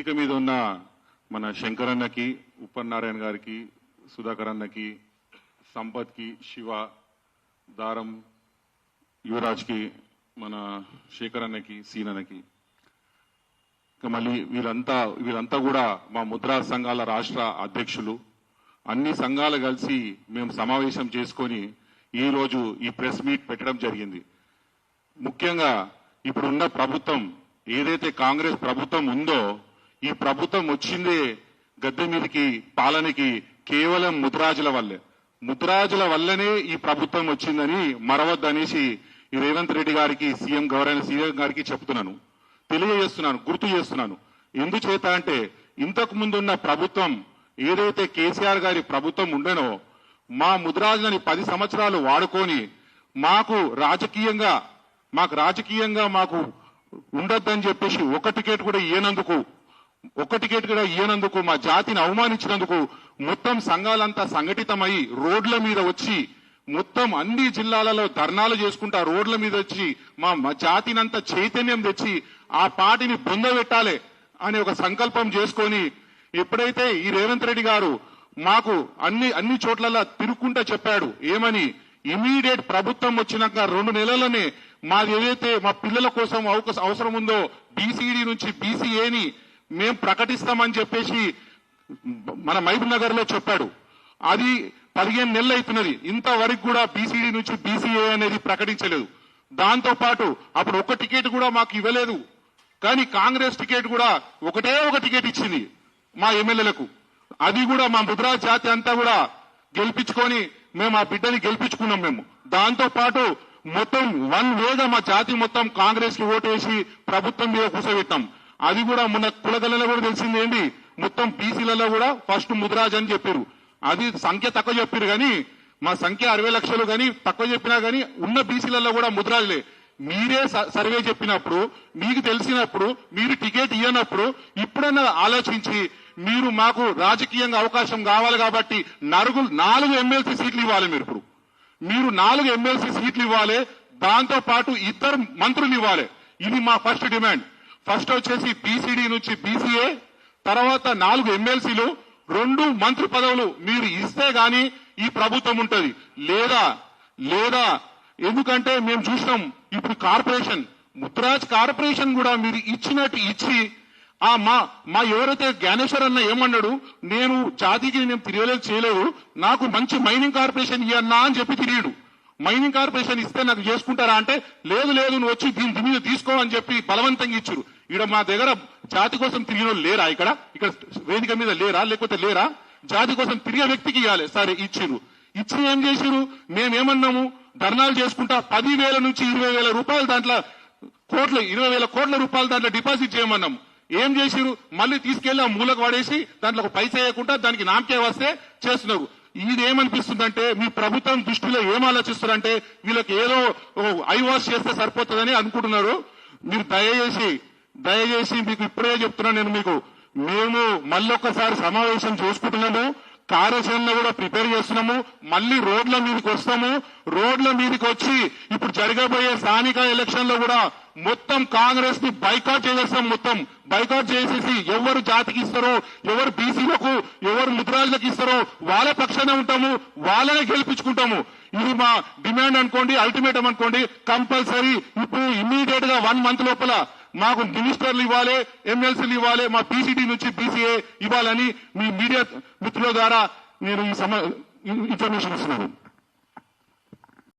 వేదిక మీద ఉన్న మన శంకర్ అన్నకి, ఉప్పన్నారాయణ గారికి, సుధాకర్ అన్నకి, సంపత్కి, శివ, దారం, యువరాజ్కి, మన శేఖర్ అన్నకి, సీన్ అన్నకి, మళ్ళీ వీళ్ళంతా కూడా మా ముద్రా సంఘాల రాష్ట్ర అధ్యక్షులు. అన్ని సంఘాలు కలిసి మేము సమావేశం చేసుకొని ఈరోజు ఈ ప్రెస్ మీట్ పెట్టడం జరిగింది. ముఖ్యంగా ఇప్పుడున్న ప్రభుత్వం ఏదైతే కాంగ్రెస్ ప్రభుత్వం ఉందో, ఈ ప్రభుత్వం వచ్చిందే గద్దె మీదకి పాలనకి కేవలం ముద్రాజుల వల్లనే ఈ ప్రభుత్వం వచ్చిందని మరవద్దనేసి ఈ రేవంత్ రెడ్డి గారికి, సీఎం గారికి చెప్తున్నాను, తెలియజేస్తున్నాను, గుర్తు చేస్తున్నాను. ఎందుచేత అంటే ఇంతకు ముందున్న ప్రభుత్వం ఏదైతే కేసీఆర్ గారి ప్రభుత్వం ఉండనో, మా ముద్రాజులని 10 సంవత్సరాలు వాడుకొని మాకు రాజకీయంగా మాకు ఉండొద్దని చెప్పేసి ఒక్క టికెట్ కూడా ఇయ్యనందుకు మా జాతిని అవమానించినందుకు మొత్తం సంఘాలంతా సంఘటితమై రోడ్ల మీద వచ్చి మొత్తం అన్ని జిల్లాలలో ధర్నాలు చేసుకుంటా రోడ్ల మీద వచ్చి మా జాతినంతా చైతన్యం తెచ్చి ఆ పార్టీని పొందబెట్టాలి అనే ఒక సంకల్పం చేసుకొని ఎప్పుడైతే ఈ రేవంత్ రెడ్డి గారు మాకు అన్ని చోట్ల తిరుక్కుంటా చెప్పాడు ఏమని, ఇమీడియట్ ప్రభుత్వం వచ్చినాక 2 నెలలనే మాది ఏదైతే మా పిల్లల కోసం అవసరం ఉందో బీసీడీ నుంచి బీసీఏని మేము ప్రకటిస్తామని చెప్పేసి మన మహబూబ్ నగర్ లో చెప్పాడు. అది 15 నెలలు అవుతున్నది, ఇంతవరకు కూడా బీసీడీ నుంచి బీసీఏ అనేది ప్రకటించలేదు. దాంతో పాటు అప్పుడు ఒక టికెట్ కూడా మాకు ఇవ్వలేదు. కానీ కాంగ్రెస్ టికెట్ కూడా ఒకటే ఒక టికెట్ ఇచ్చింది మా ఎమ్మెల్యేలకు. అది కూడా మా ముద్రా జాతి అంతా కూడా గెలిపించుకొని మేము ఆ బిడ్డని గెలిపించుకున్నాం మేము. దాంతో పాటు మొత్తం 1 వేగా మా జాతి మొత్తం కాంగ్రెస్ కి ఓటేసి ప్రభుత్వం మీద కూర్చోబెట్టాం. అది కూడా మొన్న కులగలలో కూడా తెలిసింది ఏంటి, మొత్తం బీసీలలో కూడా ఫస్ట్ ముద్రాజ్ అని చెప్పారు. అది సంఖ్య తక్కువ చెప్పారు కానీ మా సంఖ్య 60 లక్షలు కానీ తక్కువ చెప్పినా కానీ ఉన్న బీసీలలో కూడా ముద్రాజులే. మీరే సర్వే చెప్పినప్పుడు, మీకు తెలిసినప్పుడు, మీరు టికెట్ ఇవ్వనప్పుడు ఇప్పుడన్నా ఆలోచించి మీరు మాకు రాజకీయంగా అవకాశం కావాలి కాబట్టి 4 ఎమ్మెల్సీ సీట్లు ఇవ్వాలి. మీరు 4 ఎమ్మెల్సీ సీట్లు ఇవ్వాలి, దాంతో పాటు 2 మంత్రులు ఇవ్వాలి. ఇది మా ఫస్ట్ డిమాండ్. ఫస్ట్ వచ్చేసి బీసీడీ నుంచి బీసీఏ, తర్వాత 4 ఎమ్మెల్సీలు, 2 మంత్రి పదవులు మీరు ఇస్తే గాని ఈ ప్రభుత్వం ఉంటది. లేదా ఎందుకంటే మేము చూసినాం ఇప్పుడు ముద్రాజ్ కార్పొరేషన్ కూడా మీరు ఇచ్చినట్టు ఇచ్చి మా ఎవరైతే జ్ఞానేశ్వర్ అన్న ఏమన్నాడు, నేను జాతికి చేయలేదు, నాకు మంచి మైనింగ్ కార్పొరేషన్ ఇవ్వన్నా అని చెప్పి తిరిగాడు. మైనింగ్ కార్పొరేషన్ ఇస్తే నాకు చేసుకుంటారా అంటే లేదు నువ్వు వచ్చి దీని మీద తీసుకో అని చెప్పి బలవంతంగా ఇచ్చారు. ఇక్కడ మా దగ్గర జాతి కోసం తిరిగిన లేరా, ఇక్కడ వేదిక మీద లేరా, జాతి కోసం తిరిగే వ్యక్తికి ఇవ్వాలి. సరే ఇచ్చి ఏం చేసిరు, మేమేమన్నాము, ధర్నాలు చేసుకుంటా 10,000 నుంచి 20,000 రూపాయలు దాంట్లో 20,000 కోట్ల రూపాయలు దాంట్లో డిపాజిట్ చేయమన్నాము. ఏం చేసిరు, మళ్ళీ తీసుకెళ్లి ఆ మూలకు పడేసి దాంట్లో ఒక పైసా వేయకుండా దానికి నామకే వస్తే చేస్తున్నారు. ఇదేమనిపిస్తుందంటే మీ ప్రభుత్వం దృష్టిలో ఏం ఆలోచిస్తారంటే వీళ్ళకి ఏదో ఐవాష్ చేస్తే సరిపోతుందని అనుకుంటున్నారు. మీరు దయచేసి మీకు ఇప్పుడే చెప్తున్నాను మేము మళ్ళొక్కసారి సమావేశం చేసుకుంటున్నాము, కార్యాచరణ కూడా ప్రిపేర్ చేస్తున్నాము, మళ్ళీ రోడ్ల మీదకి వస్తాము. రోడ్ల మీదకి వచ్చి ఇప్పుడు జరగబోయే స్థానిక ఎలక్షన్ లో కూడా మొత్తం కాంగ్రెస్ ని బైకాట్ చేసేస్తాం. మొత్తం బైకాట్ చేసేసి ఎవరు జాతికి ఇస్తారో, ఎవరు బీసీలకు, ఎవరు ముద్రాజులకు ఇస్తారో వాళ్ళ పక్షానే ఉంటాము, వాళ్ళనే గెలిపించుకుంటాము. ఇది మా డిమాండ్ అనుకోండి, అల్టిమేటం అనుకోండి. కంపల్సరీ ఇప్పుడు ఇమ్మీడియట్ గా 1 మంత్ లోపల మాకు మినిస్టర్లు ఇవ్వాలి, ఎమ్మెల్సీలు ఇవ్వాలి, మా బీసీడీ నుంచి బీసీఏ ఇవ్వాలని మీ మీడియా మిత్రుల ద్వారా నేను ఈ ఇన్ఫర్మేషన్ ఇస్తున్నాను.